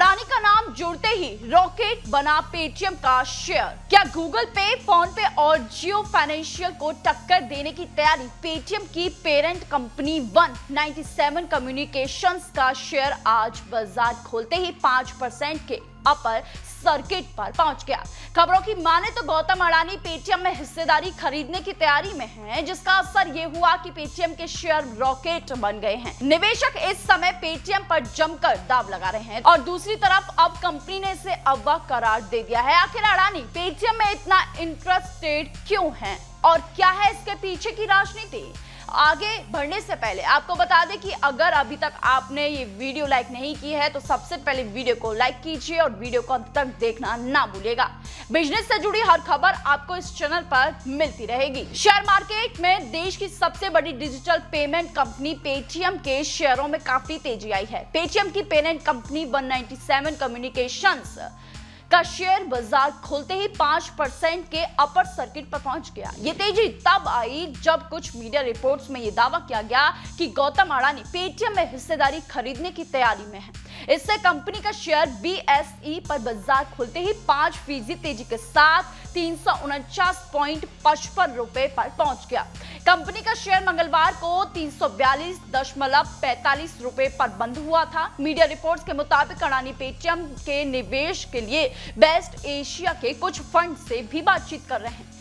अडानी का नाम जुड़ते ही रॉकेट बना पेटीएम का शेयर। क्या गूगल पे, फोन पे और जियो फाइनेंशियल को टक्कर देने की तैयारी? पेटीएम की पेरेंट कंपनी 197 कम्युनिकेशंस का शेयर आज बाजार खोलते ही 5% के अपर सर्किट पर पहुंच गया। खबरों की माने तो गौतम अडानी पेटीएम में हिस्सेदारी खरीदने की तैयारी में हैं, जिसका असर ये हुआ कि पेटीएम के शेयर रॉकेट बन गए हैं। निवेशक इस समय पेटीएम पर जमकर दाव लगा रहे हैं और दूसरी तरफ अब कंपनी ने इसे अगवा करार दे दिया है। आखिर अडानी पेटीएम में इतना इंटरेस्टेड क्यों है और क्या है इसके पीछे की राजनीति? आगे बढ़ने से पहले आपको बता दें कि अगर अभी तक आपने ये वीडियो लाइक नहीं की है तो सबसे पहले वीडियो को लाइक कीजिए और वीडियो को अंत तक देखना ना भूलिएगा। बिजनेस से जुड़ी हर खबर आपको इस चैनल पर मिलती रहेगी। शेयर मार्केट में देश की सबसे बड़ी डिजिटल पेमेंट कंपनी पेटीएम के शेयरों में काफी तेजी आई है। पेटीएम की पेरेंट कंपनी 197 कम्युनिकेशंस का शेयर बाजार खोलते ही 5% के अपर सर्किट पर पहुंच गया। ये तेजी तब आई जब कुछ मीडिया रिपोर्ट्स में ये दावा किया गया कि गौतम अडानी पेटीएम में हिस्सेदारी खरीदने की तैयारी में है। इससे कंपनी का शेयर BSE पर बाजार खोलते ही 5% तेजी के साथ 349.55 रुपए पर पहुंच गया। कंपनी का शेयर मंगलवार को 342.45 रुपए पर बंद हुआ था। मीडिया रिपोर्ट्स के मुताबिक अडानी पेटीएम के निवेश के लिए वेस्ट एशिया के कुछ फंड से भी बातचीत कर रहे हैं।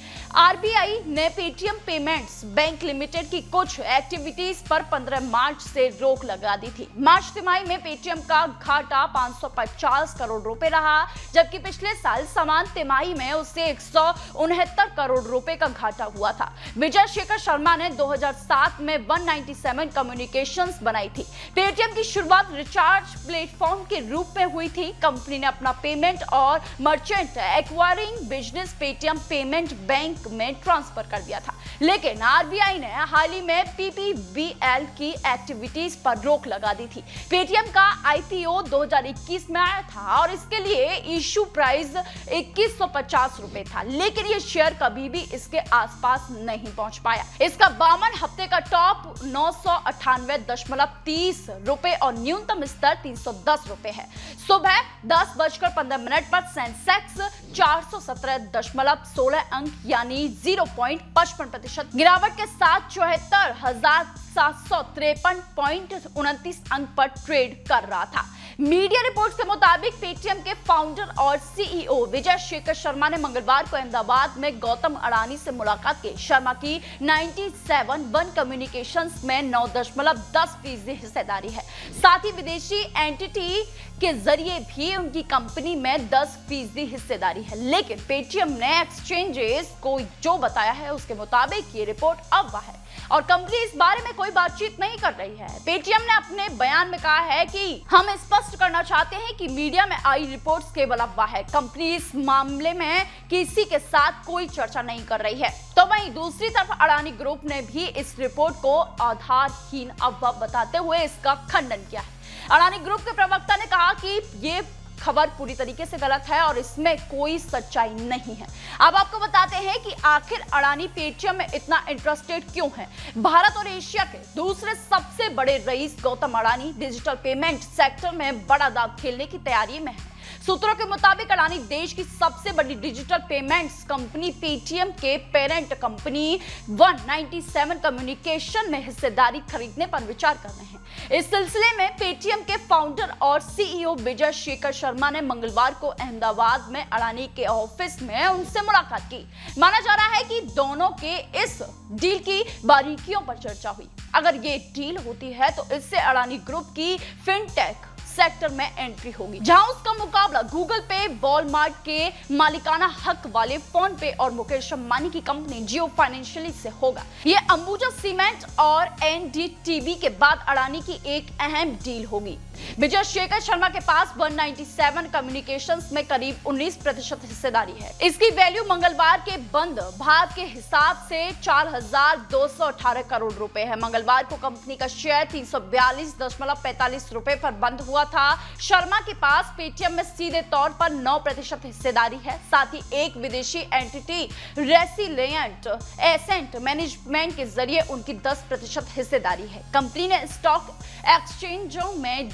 RBI ने पेटीएम पेमेंट्स बैंक लिमिटेड की कुछ एक्टिविटीज पर 15 मार्च से रोक लगा दी थी। मार्च तिमाही में पेटीएम का घाटा 550 करोड़ रुपए रहा, जबकि पिछले साल समान तिमाही में उसे 169 करोड़ रुपए का घाटा हुआ था। विजय शेखर शर्मा ने 2007 में 197 कम्युनिकेशंस बनाई थी। पेटीएम की शुरुआत रिचार्ज प्लेटफॉर्म के रूप में हुई थी। कंपनी ने अपना पेमेंट और merchant acquiring business Paytm payment bank में ट्रांसफर कर दिया था, लेकिन RBI ने हाल ही में PPBL की एक्टिविटीज पर रोक लगा दी थी। पेटीएम का IPO 2021 में आया था और इसके लिए इशू प्राइस 2150 रुपए था, लेकिन ये शेयर कभी भी इसके आसपास नहीं पहुंच पाया। इसका 52 हफ्ते का टॉप 998.30 रुपए और न्यूनतम स्तर 310 रुपए है। सुबह 10:15 पर सेंसेक्स 417.16 अंक यानी 0.55% गिरावट के साथ 74,753.29 अंक पर ट्रेड कर रहा था। मीडिया रिपोर्ट्स के मुताबिक पेटीएम के फाउंडर और CEO विजय शेखर शर्मा ने मंगलवार को अहमदाबाद में गौतम अडानी से मुलाकात की। शर्मा की 97 कम्युनिकेशंस में 9.10% हिस्सेदारी है। साथ ही विदेशी एंटिटी के जरिए भी उनकी कंपनी में 10% हिस्सेदारी है, लेकिन पेटीएम ने एक्सचेंजेस को जो बताया है उसके मुताबिक ये रिपोर्ट अफवाह है और कंपनी इस बारे में कोई बातचीत नहीं कर रही है। पेटीएम ने अपने बयान में कहा है कि हम स्पष्ट करना चाहते हैं कि मीडिया में आई रिपोर्ट्स केवल अफवाह है। कंपनी इस मामले में किसी के साथ कोई चर्चा नहीं कर रही है। तो वहीं दूसरी तरफ अडानी ग्रुप ने भी इस रिपोर्ट को आधारहीन अफवाह बताते हुए इसका खंडन किया है। अडानी ग्रुप के प्रवक्ता ने कहा कि ये खबर पूरी तरीके से गलत है और इसमें कोई सच्चाई नहीं है। अब आपको बताते हैं कि आखिर अडानी पेटीएम में इतना इंटरेस्टेड क्यों है। भारत और एशिया के दूसरे सबसे बड़े रईस Gautam Adani digital payment sector में बड़ा दांव खेलने की तैयारी में है। सूत्रों के मुताबिक अडानी देश की सबसे बड़ी डिजिटल पेमेंट्स कंपनी पेटीएम के पेरेंट कंपनी 197 कम्युनिकेशन में हिस्सेदारी खरीदने पर विचार कर रहे हैं। इस सिलसिले में पेटीएम के फाउंडर और CEO विजय शेखर शर्मा ने मंगलवार को अहमदाबाद में अडानी के ऑफिस में उनसे मुलाकात की। माना जा रहा है कि दोनों के इस डील की बारीकियों पर चर्चा हुई। अगर ये डील होती है तो इससे अडानी ग्रुप की फिनटेक सेक्टर में एंट्री होगी, जहां उसका मुकाबला गूगल पे, वॉलमार्ट के मालिकाना हक वाले फोन पे और मुकेश अंबानी की कंपनी जियो फाइनेंशियल से होगा। ये अंबुजा सीमेंट और NDTV के बाद अडानी की एक अहम डील होगी। विजय शेखर शर्मा के पास 197 कम्युनिकेशंस में करीब 19% हिस्सेदारी है। इसकी वैल्यू मंगलवार के बंद भाव के हिसाब से 4,218 करोड़ रुपए है। मंगलवार को कंपनी का शेयर 342.45 रुपए पर बंद हुआ हुआ था। शर्मा के पास पेटीएम में सीधे तौर पर 9% हिस्सेदारी है। साथ ही एक विदेशी एंटिटी रेसिलिएंट एसेट मैनेजमेंट के जरिए उनकी 10% हिस्सेदारी है। कंपनी ने स्टॉक एक्सचेंजों में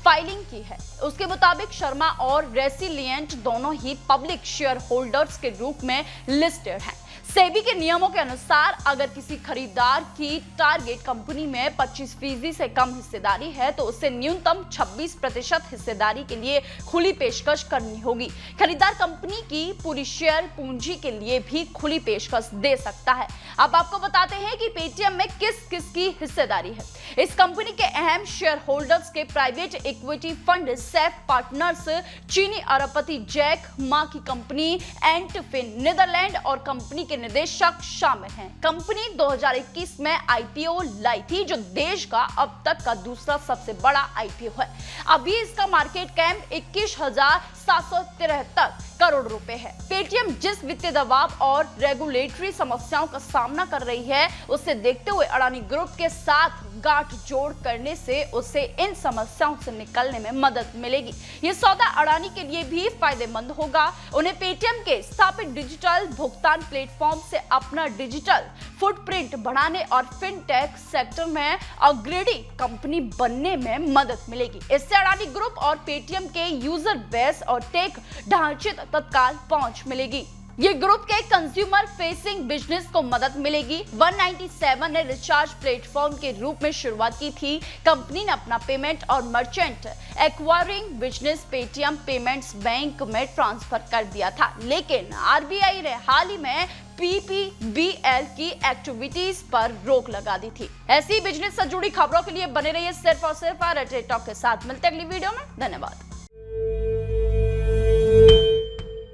फाइलिंग की है। उसके मुताबिक शर्मा और रेसिलिएंट दोनों ही पब्लिक शेयर होल्डर्स के रूप में लिस्टेड हैं। सेबी के नियमों के अनुसार अगर किसी खरीदार की टारगेट कंपनी में 25% से कम हिस्सेदारी है तो उसे न्यूनतम 26% हिस्सेदारी के लिए खुली पेशकश करनी होगी। खरीदार कंपनी की पूरी शेयर पूंजी के लिए भी खुली पेशकश दे सकता है। अब आपको बताते हैं कि पेटीएम में किस किस की हिस्सेदारी है। इस कंपनी के अहम शेयर होल्डर्स के private equity fund Saif partners, चीनी अरबपति जैक मा की कंपनी एंटफिन नीदरलैंड और कंपनी के निदेशक शामिल हैं। कंपनी 2021 में आईपीओ लाई थी, जो देश का अब तक का दूसरा सबसे बड़ा आईपीओ है। अभी इसका मार्केट कैप 21,773 करोड़ रुपए है। पेटीएम जिस वित्तीय दबाव और रेगुलेटरी समस्याओं का सामना कर रही है, उसे देखते हुए अडानी ग्रुप के साथ गांठ जोड़ करने से उसे इन समस्याओं से निकलने में मदद मिलेगी। ये सौदा अडानी के लिए भी फायदेमंद होगा। उन्हें पेटीएम के स्थापित डिजिटल भुगतान प्लेटफॉर्म से अपना डिजिटल फुटप्रिंट बढ़ाने और फिनटेक सेक्टर में अग्रणी कंपनी बनने में मदद मिलेगी। इससे अडानी ग्रुप और पेटीएम के यूजर बेस और टेक ढांचे तत्काल पहुंच मिलेगी। ये ग्रुप के कंज्यूमर फेसिंग बिजनेस को मदद मिलेगी। 197 ने रिचार्ज प्लेटफॉर्म के रूप में शुरुआत की थी। कंपनी ने अपना पेमेंट और merchant acquiring business Paytm payments bank में ट्रांसफर कर दिया था, लेकिन आरबीआई ने हाल ही में पीपीबीएल की एक्टिविटीज पर रोक लगा दी थी। ऐसी बिजनेस से जुड़ी खबरों के लिए बने रहिए सिर्फ और सिर्फ रेटेड टॉक के साथ। मिलते हैं अगली वीडियो में। धन्यवाद।